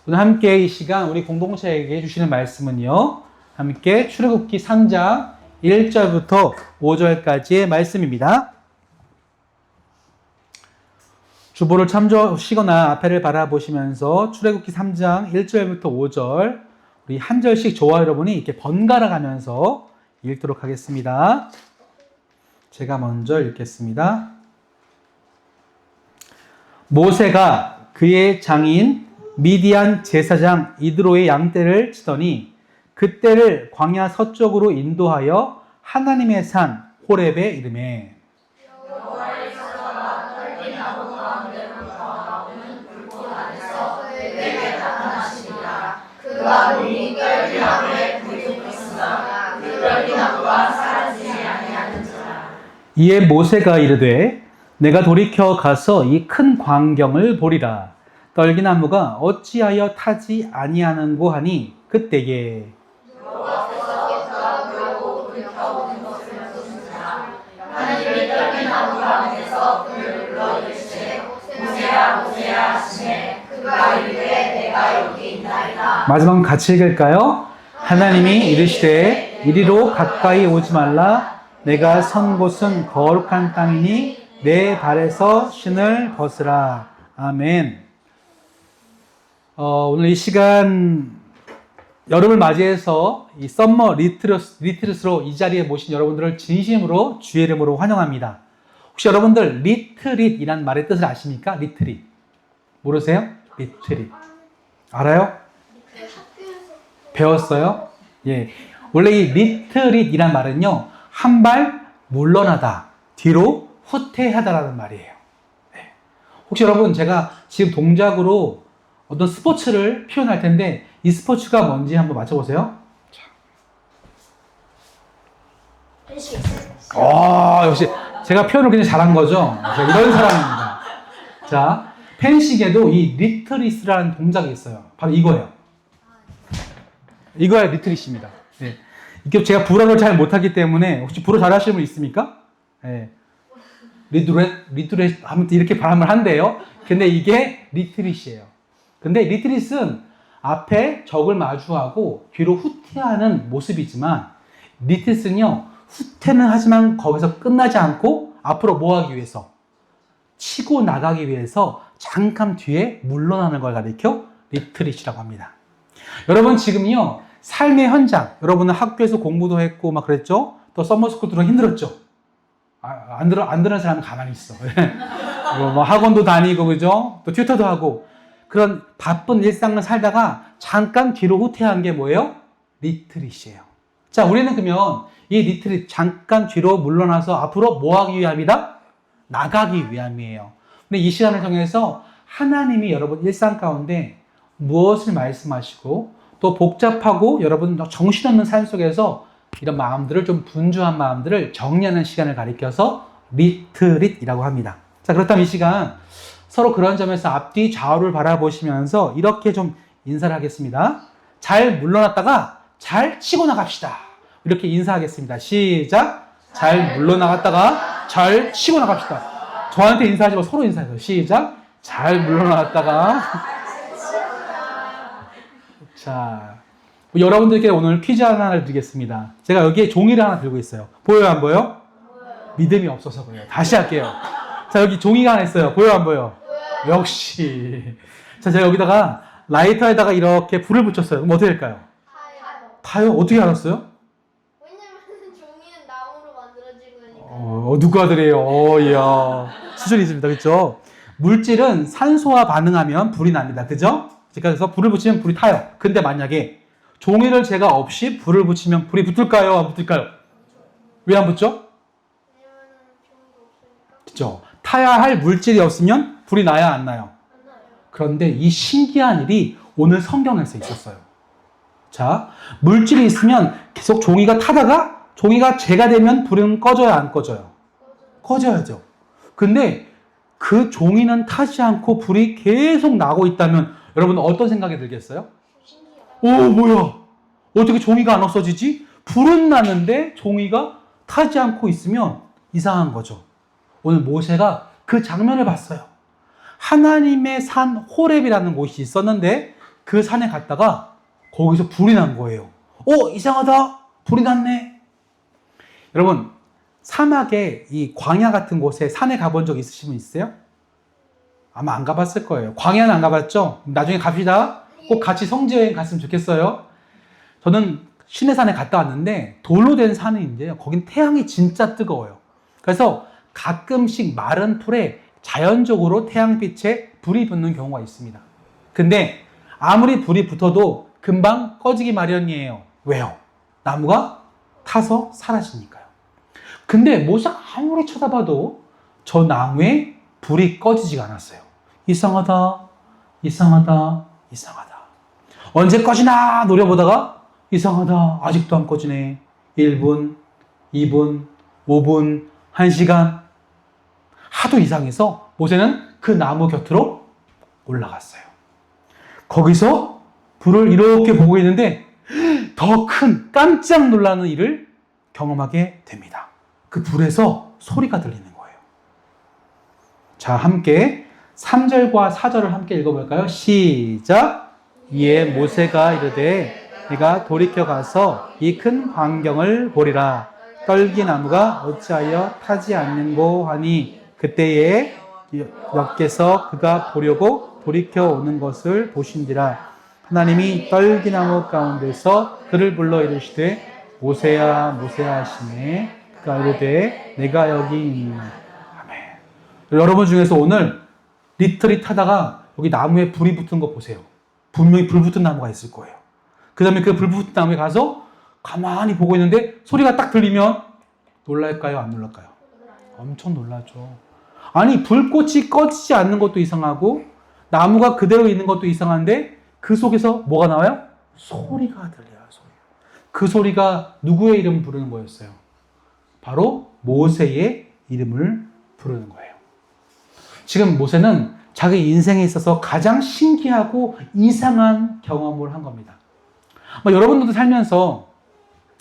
오늘 함께 이 시간 우리 공동체에게 해주시는 말씀은요. 함께 출애굽기 3장 1절부터 5절까지의 말씀입니다. 주보를 참조하시거나 앞에를 바라보시면서 출애굽기 3장 1절부터 5절 우리 한 절씩 저와 여러분이 이렇게 번갈아 가면서 읽도록 하겠습니다. 제가 먼저 읽겠습니다. 모세가 그의 장인 미디안 제사장 이드로의 양떼를 치더니 그 떼를 광야 서쪽으로 인도하여 하나님의 산 호렙에 이르매 그가 눈이 떨기나무에 불이 붙었으나 그 떨기나무가 사라지지 아니하는지라. 이에 모세가 이르되 내가 돌이켜 가서 이 큰 광경을 보리라. 떨기나무가 어찌하여 타지 아니하는고 하니 그때에 하나님이 떨기나무 가운데서 그를 불러 이르시되 모세야 모세야 하시매 그가 이르되 내가 여기 있나이다. 마지막 같이 읽을까요? 하나님이 이르시되 이리로 가까이 오지 말라. 내가 선 곳은 거룩한 땅이니 내 발에서 신을 벗으라. 아멘. 오늘 이 시간 여름을 맞이해서 이 썸머 리트릿으로 이 자리에 모신 여러분들을 진심으로 주의 이름으로 환영합니다. 혹시 여러분들 리트릿이란 말의 뜻을 아십니까? 리트릿. 모르세요? 리트릿. 알아요? 배웠어요? 예. 원래 이 리트릿이란 말은요, 한 발 물러나다, 뒤로 후퇴하다라는 말이에요. 네. 혹시 여러분 제가 지금 동작으로 어떤 스포츠를 표현할 텐데 이 스포츠가 뭔지 한번 맞춰보세요. 역시 제가 표현을 굉장히 잘한 거죠. 이런 사람입니다. 자, 펜싱에도 이 리트리스라는 동작이 있어요. 바로 이거예요. 이거야 리트리스입니다. 네. 이게 제가 불어를 잘 못하기 때문에 혹시 불어 잘하시는 분 있습니까? 네. 리트릿 아무튼 이렇게 발음을 한대요. 근데 이게 리트릿이에요. 근데 리트릿은 앞에 적을 마주하고 뒤로 후퇴하는 모습이지만 리트릿은요 후퇴는 하지만 거기서 끝나지 않고 앞으로 뭐 하기 위해서 치고 나가기 위해서 잠깐 뒤에 물러나는 걸 가리켜 리트릿이라고 합니다. 여러분 지금요 삶의 현장 여러분은 학교에서 공부도 했고 막 그랬죠. 또 서머스쿨 들어 힘들었죠. 안 들은 사람은 가만히 있어. 뭐 학원도 다니고 그죠. 또 튜터도 하고 그런 바쁜 일상을 살다가 잠깐 뒤로 후퇴한 게 뭐예요? 리트릿이에요. 자, 우리는 그러면 이 리트릿 잠깐 뒤로 물러나서 앞으로 뭐 하기 위함이다? 나가기 위함이에요. 근데 이 시간을 통해서 하나님이 여러분 일상 가운데 무엇을 말씀하시고 또 복잡하고 여러분 정신없는 삶 속에서 이런 마음들을 좀 분주한 마음들을 정리하는 시간을 가리켜서 리트릿이라고 합니다. 자, 그렇다면 이 시간 서로 그런 점에서 앞뒤 좌우를 바라보시면서 이렇게 좀 인사를 하겠습니다. 잘 물러났다가 잘 치고 나갑시다. 이렇게 인사하겠습니다. 시작. 잘 물러나갔다가 잘 치고 나갑시다. 저한테 인사하지 말고 서로 인사해요. 시작. 잘 물러났다가 자, 여러분들께 오늘 퀴즈 하나를 드리겠습니다. 제가 여기에 종이를 하나 들고 있어요. 보여요 안 보여요? 믿음이 없어서 그래요. 다시 할게요. 자, 여기 종이가 하나 있어요. 보여요 안 보여요? 역시. 자, 제가 여기다가 라이터에다가 이렇게 불을 붙였어요. 그럼 어떻게 될까요? 타요. 어떻게 알았어요? 왜냐면 종이는 나무로 만들어지고 누가 그래요? 이야. 수준이 있습니다. 그렇죠? 물질은 산소와 반응하면 불이 납니다. 그죠? 그래서 불을 붙이면 불이 타요. 근데 만약에 종이를 제가 없이 불을 붙이면 불이 붙을까요? 안 붙을까요? 왜 안 붙죠? 왜냐면 종이가 없으니까. 그렇죠? 타야 할 물질이 없으면 불이 나야 안 나요? 안 나요. 그런데 이 신기한 일이 오늘 성경에서 있었어요. 자, 물질이 있으면 계속 종이가 타다가 종이가 재가 되면 불은 꺼져야 안 꺼져요? 꺼져야죠. 근데 그 종이는 타지 않고 불이 계속 나고 있다면 여러분은 어떤 생각이 들겠어요? 오, 뭐야? 어떻게 종이가 안 없어지지? 불은 나는데 종이가 타지 않고 있으면 이상한 거죠. 오늘 모세가 그 장면을 봤어요. 하나님의 산 호렙이라는 곳이 있었는데 그 산에 갔다가 거기서 불이 난 거예요. 이상하다. 불이 났네. 여러분, 사막에 이 광야 같은 곳에 산에 가본 적 있으신 분 있어요? 아마 안 가봤을 거예요. 광야는 안 가봤죠? 나중에 갑시다. 꼭 같이 성지여행 갔으면 좋겠어요. 저는 시내산에 갔다 왔는데 돌로 된 산인데요. 거긴 태양이 진짜 뜨거워요. 그래서 가끔씩 마른 풀에 자연적으로 태양빛에 불이 붙는 경우가 있습니다. 근데 아무리 불이 붙어도 금방 꺼지기 마련이에요. 왜요? 나무가 타서 사라지니까요. 근데 모세가 아무리 쳐다봐도 저 나무에 불이 꺼지지가 않았어요. 이상하다, 이상하다, 이상하다. 언제 꺼지나 노려보다가 이상하다, 아직도 안 꺼지네. 1분, 2분, 5분, 1시간. 하도 이상해서 모세는 그 나무 곁으로 올라갔어요. 거기서 불을 이렇게 보고 있는데 더 큰 깜짝 놀라는 일을 경험하게 됩니다. 그 불에서 소리가 들리는 거예요. 자, 함께 3절과 4절을 함께 읽어볼까요? 시작! 이에 모세가 이르되 내가 돌이켜 가서 이 큰 광경을 보리라. 떨기나무가 어찌하여 타지 않는고 하니 그때에 여께서 그가 보려고 돌이켜 오는 것을 보신지라. 하나님이 떨기나무 가운데서 그를 불러 이르시되 모세야 모세야 하시매 그가 이르되 내가 여기 있노. 아멘. 여러분 중에서 오늘 리트릿 하다가 여기 나무에 불이 붙은 거 보세요. 분명히 불 붙은 나무가 있을 거예요. 그 다음에 그 불 붙은 나무에 가서 가만히 보고 있는데 소리가 딱 들리면 놀랄까요? 안 놀랄까요? 엄청 놀라죠. 아니, 불꽃이 꺼지지 않는 것도 이상하고 나무가 그대로 있는 것도 이상한데 그 속에서 뭐가 나와요? 소리가 들려요. 소리. 그 소리가 누구의 이름 부르는 거였어요? 바로 모세의 이름을 부르는 거예요. 지금 모세는 자기 인생에 있어서 가장 신기하고 이상한 경험을 한 겁니다. 여러분들도 살면서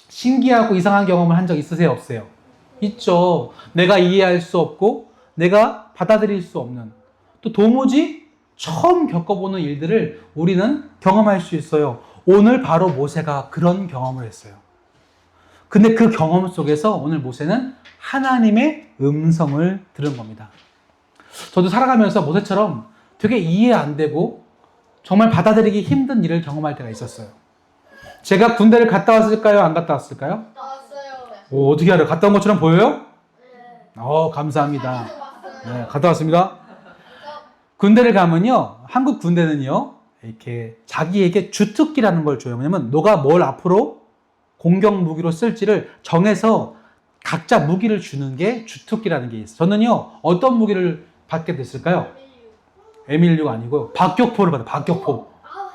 신기하고 이상한 경험을 한 적 있으세요? 없어요? 있죠. 내가 이해할 수 없고 내가 받아들일 수 없는, 또 도무지 처음 겪어보는 일들을 우리는 경험할 수 있어요. 오늘 바로 모세가 그런 경험을 했어요. 근데 그 경험 속에서 오늘 모세는 하나님의 음성을 들은 겁니다. 저도 살아가면서 모세처럼 되게 이해 안 되고 정말 받아들이기 힘든 일을 경험할 때가 있었어요. 제가 군대를 갔다 왔을까요? 안 갔다 왔을까요? 나왔어요. 어떻게 알아요? 갔다 온 것처럼 보여요? 네. 감사합니다. 왔어요. 네, 갔다 왔습니다. 군대를 가면요, 한국 군대는요, 이렇게 자기에게 주특기라는 걸 줘요. 왜냐면 너가 뭘 앞으로 공격 무기로 쓸지를 정해서 각자 무기를 주는 게 주특기라는 게 있어요. 저는요, 어떤 무기를 받게 됐을까요? M16 아니고 박격포를 받아요. 박격포. 맞아.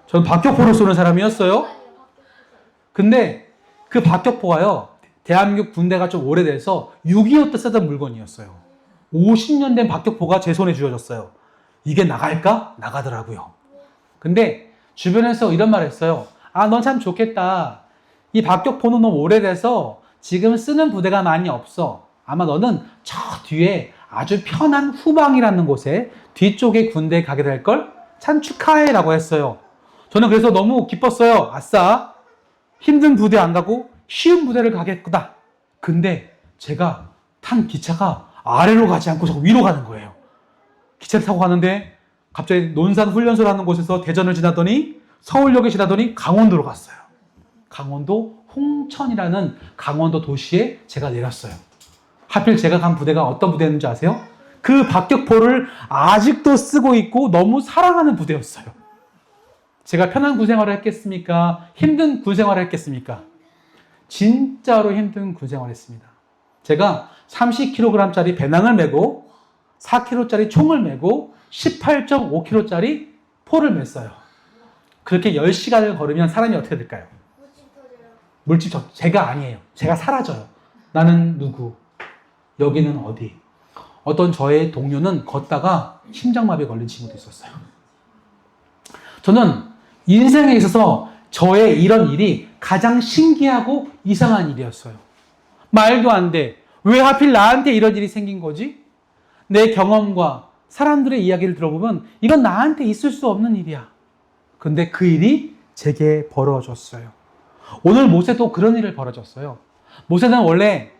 저는 박격포를 쏘는 사람이었어요. 근데 그 박격포가요, 대한민국 군대가 좀 오래돼서 6.25 때 쓰던 물건이었어요. 50년 된 박격포가 제 손에 쥐어졌어요. 이게 나갈까? 나가더라고요. 근데 주변에서 이런 말을 했어요. 넌 참 좋겠다. 이 박격포는 너무 오래돼서 지금 쓰는 부대가 많이 없어. 아마 너는 저 뒤에 아주 편한 후방이라는 곳에 뒤쪽에 군대에 가게 될걸? 참 축하해 라고 했어요. 저는 그래서 너무 기뻤어요. 아싸, 힘든 부대 안 가고 쉬운 부대를 가겠구나. 근데 제가 탄 기차가 아래로 가지 않고 저 위로 가는 거예요. 기차를 타고 가는데 갑자기 논산 훈련소라는 곳에서 대전을 지나더니 서울역을 지나더니 강원도로 갔어요. 강원도 홍천이라는 강원도 도시에 제가 내렸어요. 하필 제가 간 부대가 어떤 부대였는지 아세요? 그 박격포를 아직도 쓰고 있고 너무 사랑하는 부대였어요. 제가 편한 군 생활을 했겠습니까? 힘든 군 생활을 했겠습니까? 진짜로 힘든 군 생활을 했습니다. 제가 30kg짜리 배낭을 메고 4kg짜리 총을 메고 18.5kg짜리 포를 맸어요. 그렇게 10시간을 걸으면 사람이 어떻게 될까요? 물집 터져요. 제가 아니에요. 제가 사라져요. 나는 누구? 여기는 어디? 어떤 저의 동료는 걷다가 심장마비에 걸린 친구도 있었어요. 저는 인생에 있어서 저의 이런 일이 가장 신기하고 이상한 일이었어요. 말도 안 돼. 왜 하필 나한테 이런 일이 생긴 거지? 내 경험과 사람들의 이야기를 들어보면 이건 나한테 있을 수 없는 일이야. 근데 그 일이 제게 벌어졌어요. 오늘 모세도 그런 일을 벌어졌어요. 모세는 원래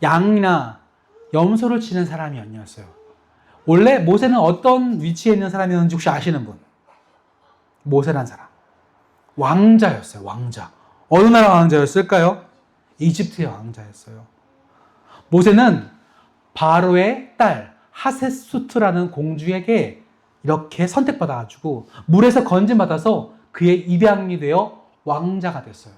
양이나 염소를 치는 사람이 아니었어요. 원래 모세는 어떤 위치에 있는 사람이었는지 혹시 아시는 분? 모세란 사람. 왕자였어요, 왕자. 어느 나라 왕자였을까요? 이집트의 왕자였어요. 모세는 바로의 딸 하셋수트라는 공주에게 이렇게 선택받아가지고 물에서 건진받아서 그의 입양이 되어 왕자가 됐어요.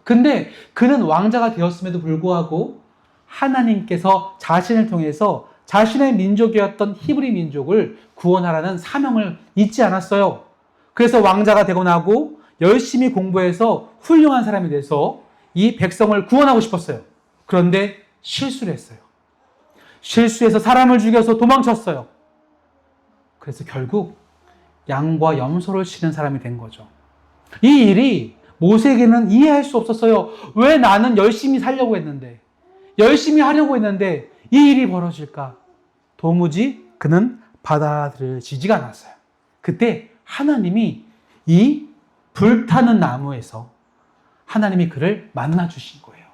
근데 그는 왕자가 되었음에도 불구하고 하나님께서 자신을 통해서 자신의 민족이었던 히브리 민족을 구원하라는 사명을 잊지 않았어요. 그래서 왕자가 되고 나고 열심히 공부해서 훌륭한 사람이 돼서 이 백성을 구원하고 싶었어요. 그런데 실수를 했어요. 실수해서 사람을 죽여서 도망쳤어요. 그래서 결국 양과 염소를 치는 사람이 된 거죠. 이 일이 모세에게는 이해할 수 없었어요. 왜 나는 열심히 살려고 했는데, 열심히 하려고 했는데 이 일이 벌어질까? 도무지 그는 받아들여지지가 않았어요. 그때 하나님이 이 불타는 나무에서 하나님이 그를 만나 주신 거예요.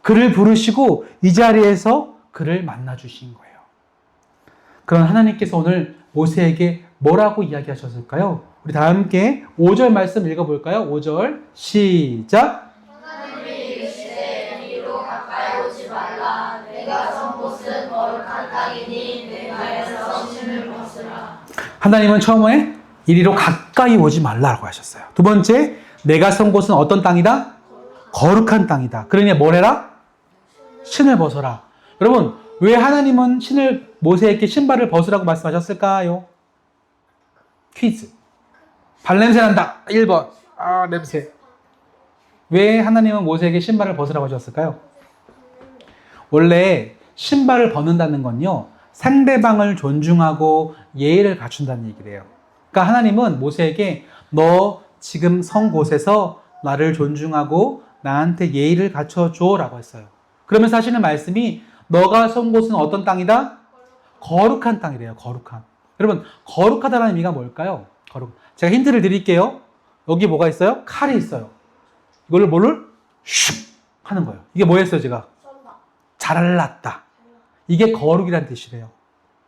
그를 부르시고 이 자리에서 그를 만나 주신 거예요. 그런 하나님께서 오늘 모세에게 뭐라고 이야기하셨을까요? 우리 다 함께 5절 말씀 읽어볼까요? 5절 시작. 하나님이 이르시되 이리로 가까이 오지 말라. 내가 선 곳은 거룩한 땅이니 내가에서 신을 벗으라. 하나님은 처음에 이리로 가까이 오지 말라고 하셨어요. 두 번째, 내가 선 곳은 어떤 땅이다? 거룩한 땅이다. 그러니 뭘 해라? 신을 벗어라. 여러분, 왜 하나님은 모세에게 신발을 벗으라고 말씀하셨을까요? 퀴즈. 발냄새 난다. 1번. 아, 냄새. 왜 하나님은 모세에게 신발을 벗으라고 하셨을까요? 원래 신발을 벗는다는 건요, 상대방을 존중하고 예의를 갖춘다는 얘기래요. 그러니까 하나님은 모세에게 너 지금 선 곳에서 나를 존중하고 나한테 예의를 갖춰줘 라고 했어요. 그러면서 하시는 말씀이 너가 선 곳은 어떤 땅이다? 거룩한 땅이래요. 거룩한. 여러분, 거룩하다는 의미가 뭘까요? 제가 힌트를 드릴게요. 여기 뭐가 있어요? 칼이 있어요. 이걸로 뭐를 슉 하는 거예요. 이게 뭐였어요, 제가? 잘랐다. 이게 거룩이란 뜻이래요.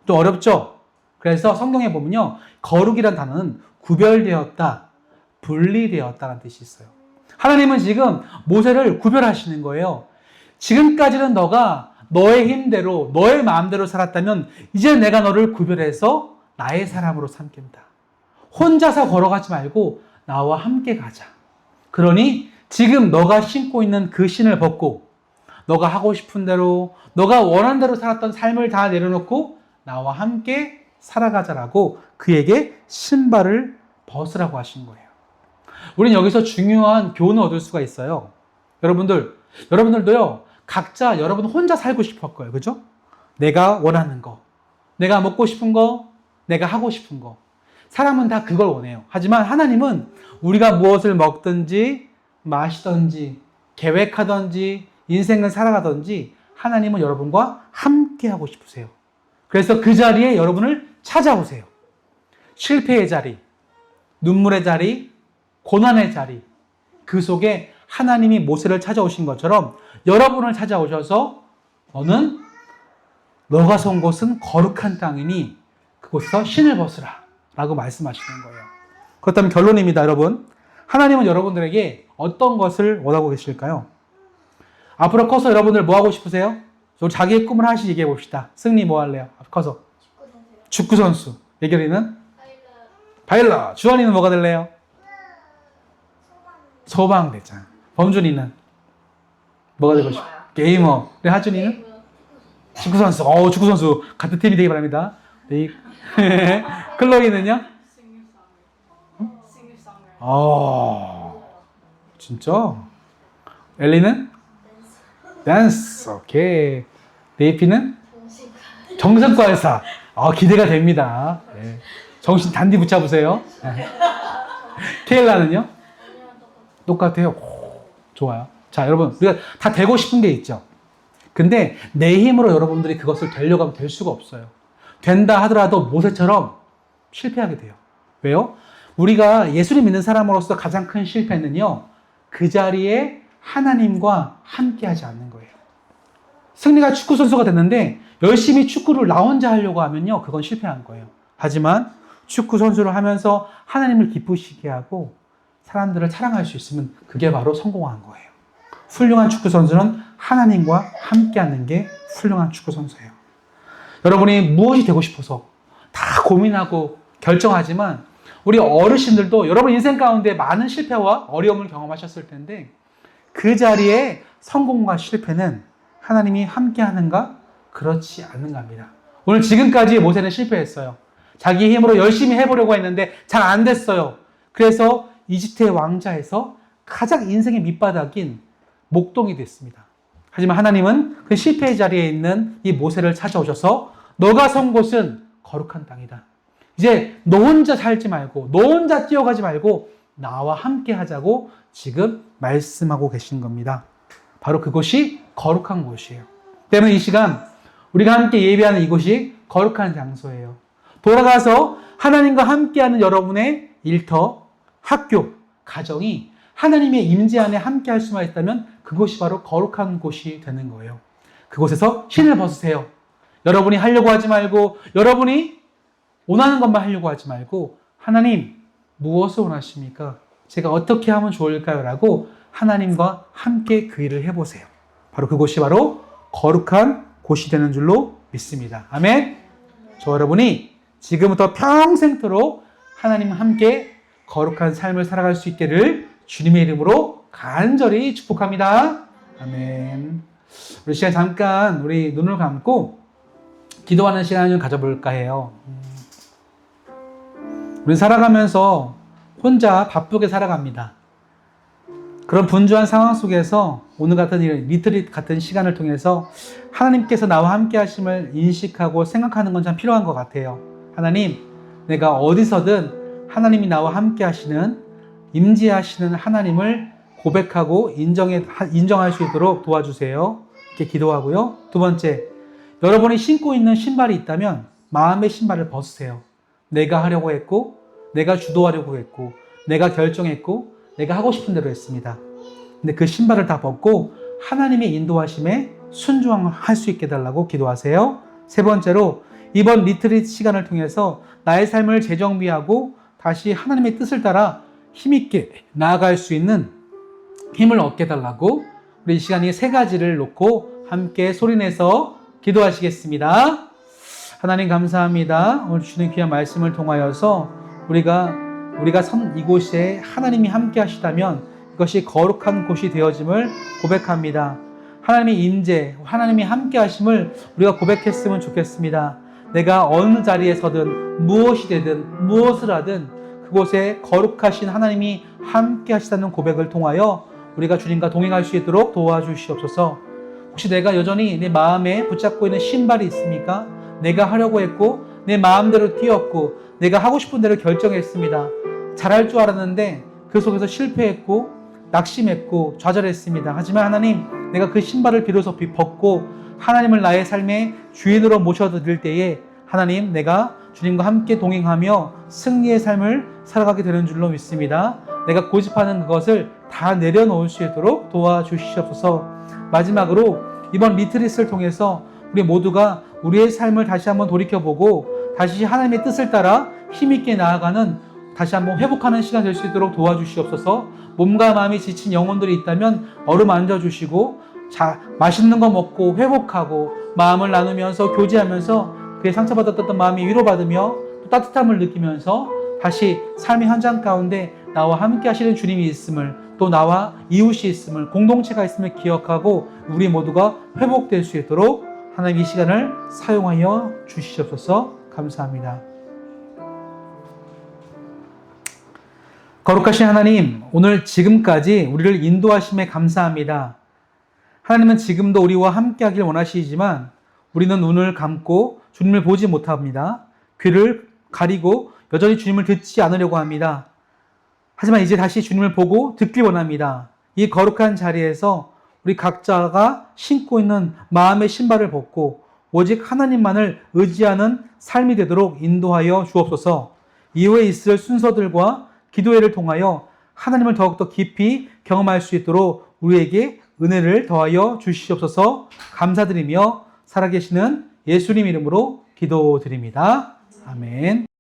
좀 어렵죠? 그래서 성경에 보면요, 거룩이란 단어는 구별되었다, 분리되었다는 뜻이 있어요. 하나님은 지금 모세를 구별하시는 거예요. 지금까지는 너가 너의 힘대로, 너의 마음대로 살았다면 이제 내가 너를 구별해서 나의 사람으로 삼겠다. 혼자서 걸어가지 말고 나와 함께 가자. 그러니 지금 너가 신고 있는 그 신을 벗고 너가 하고 싶은 대로, 너가 원하는 대로 살았던 삶을 다 내려놓고 나와 함께 살아가자라고 그에게 신발을 벗으라고 하신 거예요. 우리는 여기서 중요한 교훈을 얻을 수가 있어요. 여러분들도요, 각자 여러분 혼자 살고 싶을 거예요. 그죠? 내가 원하는 거, 내가 먹고 싶은 거, 내가 하고 싶은 거. 사람은 다 그걸 원해요. 하지만 하나님은 우리가 무엇을 먹든지 마시든지 계획하든지 인생을 살아가든지 하나님은 여러분과 함께 하고 싶으세요. 그래서 그 자리에 여러분을 찾아오세요. 실패의 자리, 눈물의 자리, 고난의 자리, 그 속에 하나님이 모세를 찾아오신 것처럼 여러분을 찾아오셔서 너는 너가 선 곳은 거룩한 땅이니 그곳에서 신을 벗으라 라고 말씀하시는 거예요. 그렇다면 결론입니다, 여러분. 하나님은 여러분들에게 어떤 것을 원하고 계실까요? 앞으로 커서 여러분들 뭐 하고 싶으세요? 자기의 꿈을 하나씩 얘기해 봅시다. 승리 뭐 할래요? 커서 축구 선수. 예결이는 바일러. 주원이는 뭐가 될래요? 소방대장. 범준이는 뭐가 되고 싶어? 게이머. 그래, 하준이는 축구 선수. 축구 선수 같은 팀이 되기 바랍니다. 네. 클로이는요? 진짜? 엘리는? 댄스. 오케이. 네이피는? 정신과 의사. 기대가 됩니다. 네. 정신 단디 붙여보세요. 네. 케일라는요? 똑같아요. 좋아요. 자, 여러분, 우리가 다 되고 싶은 게 있죠. 근데 내 힘으로 여러분들이 그것을 되려고 하면 될 수가 없어요. 된다 하더라도 모세처럼 실패하게 돼요. 왜요? 우리가 예수를 믿는 사람으로서 가장 큰 실패는요, 그 자리에 하나님과 함께하지 않는 거예요. 승리가 축구 선수가 됐는데 열심히 축구를 나 혼자 하려고 하면요, 그건 실패한 거예요. 하지만 축구 선수를 하면서 하나님을 기쁘시게 하고 사람들을 사랑할 수 있으면 그게 바로 성공한 거예요. 훌륭한 축구 선수는 하나님과 함께하는 게 훌륭한 축구 선수예요. 여러분이 무엇이 되고 싶어서 다 고민하고 결정하지만 우리 어르신들도 여러분 인생 가운데 많은 실패와 어려움을 경험하셨을 텐데 그 자리에 성공과 실패는 하나님이 함께하는가? 그렇지 않는가 합니다. 오늘 지금까지 모세는 실패했어요. 자기 힘으로 열심히 해보려고 했는데 잘 안 됐어요. 그래서 이집트의 왕자에서 가장 인생의 밑바닥인 목동이 됐습니다. 하지만 하나님은 그 실패의 자리에 있는 이 모세를 찾아오셔서 너가 선 곳은 거룩한 땅이다. 이제 너 혼자 살지 말고 너 혼자 뛰어가지 말고 나와 함께 하자고 지금 말씀하고 계신 겁니다. 바로 그곳이 거룩한 곳이에요. 때문에 이 시간 우리가 함께 예배하는 이곳이 거룩한 장소예요. 돌아가서 하나님과 함께하는 여러분의 일터, 학교, 가정이 하나님의 임재 안에 함께할 수만 있다면 그곳이 바로 거룩한 곳이 되는 거예요. 그곳에서 신을 벗으세요. 여러분이 하려고 하지 말고 여러분이 원하는 것만 하려고 하지 말고 하나님 무엇을 원하십니까? 제가 어떻게 하면 좋을까요? 라고 하나님과 함께 그 일을 해보세요. 바로 그곳이 바로 거룩한 곳이 되는 줄로 믿습니다. 아멘. 저 여러분이 지금부터 평생토록 하나님과 함께 거룩한 삶을 살아갈 수 있기를 주님의 이름으로 간절히 축복합니다. 아멘. 우리 시간 잠깐 우리 눈을 감고 기도하는 시간을 좀 가져볼까 해요. 우리 살아가면서 혼자 바쁘게 살아갑니다. 그런 분주한 상황 속에서 오늘 같은 리트릿 같은 시간을 통해서 하나님께서 나와 함께 하심을 인식하고 생각하는 건 참 필요한 것 같아요. 하나님, 내가 어디서든 하나님이 나와 함께 하시는 임재하시는 하나님을 고백하고 인정할 수 있도록 도와주세요. 이렇게 기도하고요. 두 번째, 여러분이 신고 있는 신발이 있다면 마음의 신발을 벗으세요. 내가 하려고 했고, 내가 주도하려고 했고, 내가 결정했고, 내가 하고 싶은 대로 했습니다. 근데 그 신발을 다 벗고 하나님의 인도하심에 순종할 수 있게 해달라고 기도하세요. 세 번째로 이번 리트릿 시간을 통해서 나의 삶을 재정비하고 다시 하나님의 뜻을 따라 힘있게 나아갈 수 있는 힘을 얻게 해달라고 우리 이 시간에 세 가지를 놓고 함께 소리내서 기도하시겠습니다. 하나님 감사합니다. 오늘 주님 귀한 말씀을 통하여서 우리가 선 이곳에 하나님이 함께 하시다면 이것이 거룩한 곳이 되어짐을 고백합니다. 하나님의 임재, 하나님이 함께 하심을 우리가 고백했으면 좋겠습니다. 내가 어느 자리에서든 무엇이 되든 무엇을 하든 그곳에 거룩하신 하나님이 함께 하시다는 고백을 통하여 우리가 주님과 동행할 수 있도록 도와주시옵소서. 혹시 내가 여전히 내 마음에 붙잡고 있는 신발이 있습니까? 내가 하려고 했고 내 마음대로 뛰었고 내가 하고 싶은 대로 결정했습니다. 잘할 줄 알았는데 그 속에서 실패했고 낙심했고 좌절했습니다. 하지만 하나님, 내가 그 신발을 비로소 벗고 하나님을 나의 삶의 주인으로 모셔드릴 때에 하나님, 내가 주님과 함께 동행하며 승리의 삶을 살아가게 되는 줄로 믿습니다. 내가 고집하는 그것을 다 내려놓을 수 있도록 도와주시옵소서. 마지막으로 이번 리트릿을 통해서 우리 모두가 우리의 삶을 다시 한번 돌이켜보고 다시 하나님의 뜻을 따라 힘있게 나아가는 다시 한번 회복하는 시간 될 수 있도록 도와주시옵소서. 몸과 마음이 지친 영혼들이 있다면 어루만져 주시고 맛있는 거 먹고 회복하고 마음을 나누면서 교제하면서 그의 상처받았던 마음이 위로받으며 또 따뜻함을 느끼면서 다시 삶의 현장 가운데 나와 함께 하시는 주님이 있음을 또 나와 이웃이 있음을 공동체가 있음을 기억하고 우리 모두가 회복될 수 있도록 하나님 이 시간을 사용하여 주시옵소서. 감사합니다. 거룩하신 하나님, 오늘 지금까지 우리를 인도하심에 감사합니다. 하나님은 지금도 우리와 함께 하길 원하시지만 우리는 눈을 감고 주님을 보지 못합니다. 귀를 가리고 여전히 주님을 듣지 않으려고 합니다. 하지만 이제 다시 주님을 보고 듣길 원합니다. 이 거룩한 자리에서 우리 각자가 신고 있는 마음의 신발을 벗고 오직 하나님만을 의지하는 삶이 되도록 인도하여 주옵소서. 이후에 있을 순서들과 기도회를 통하여 하나님을 더욱더 깊이 경험할 수 있도록 우리에게 은혜를 더하여 주시옵소서. 감사드리며 살아계시는 예수님 이름으로 기도드립니다. 아멘.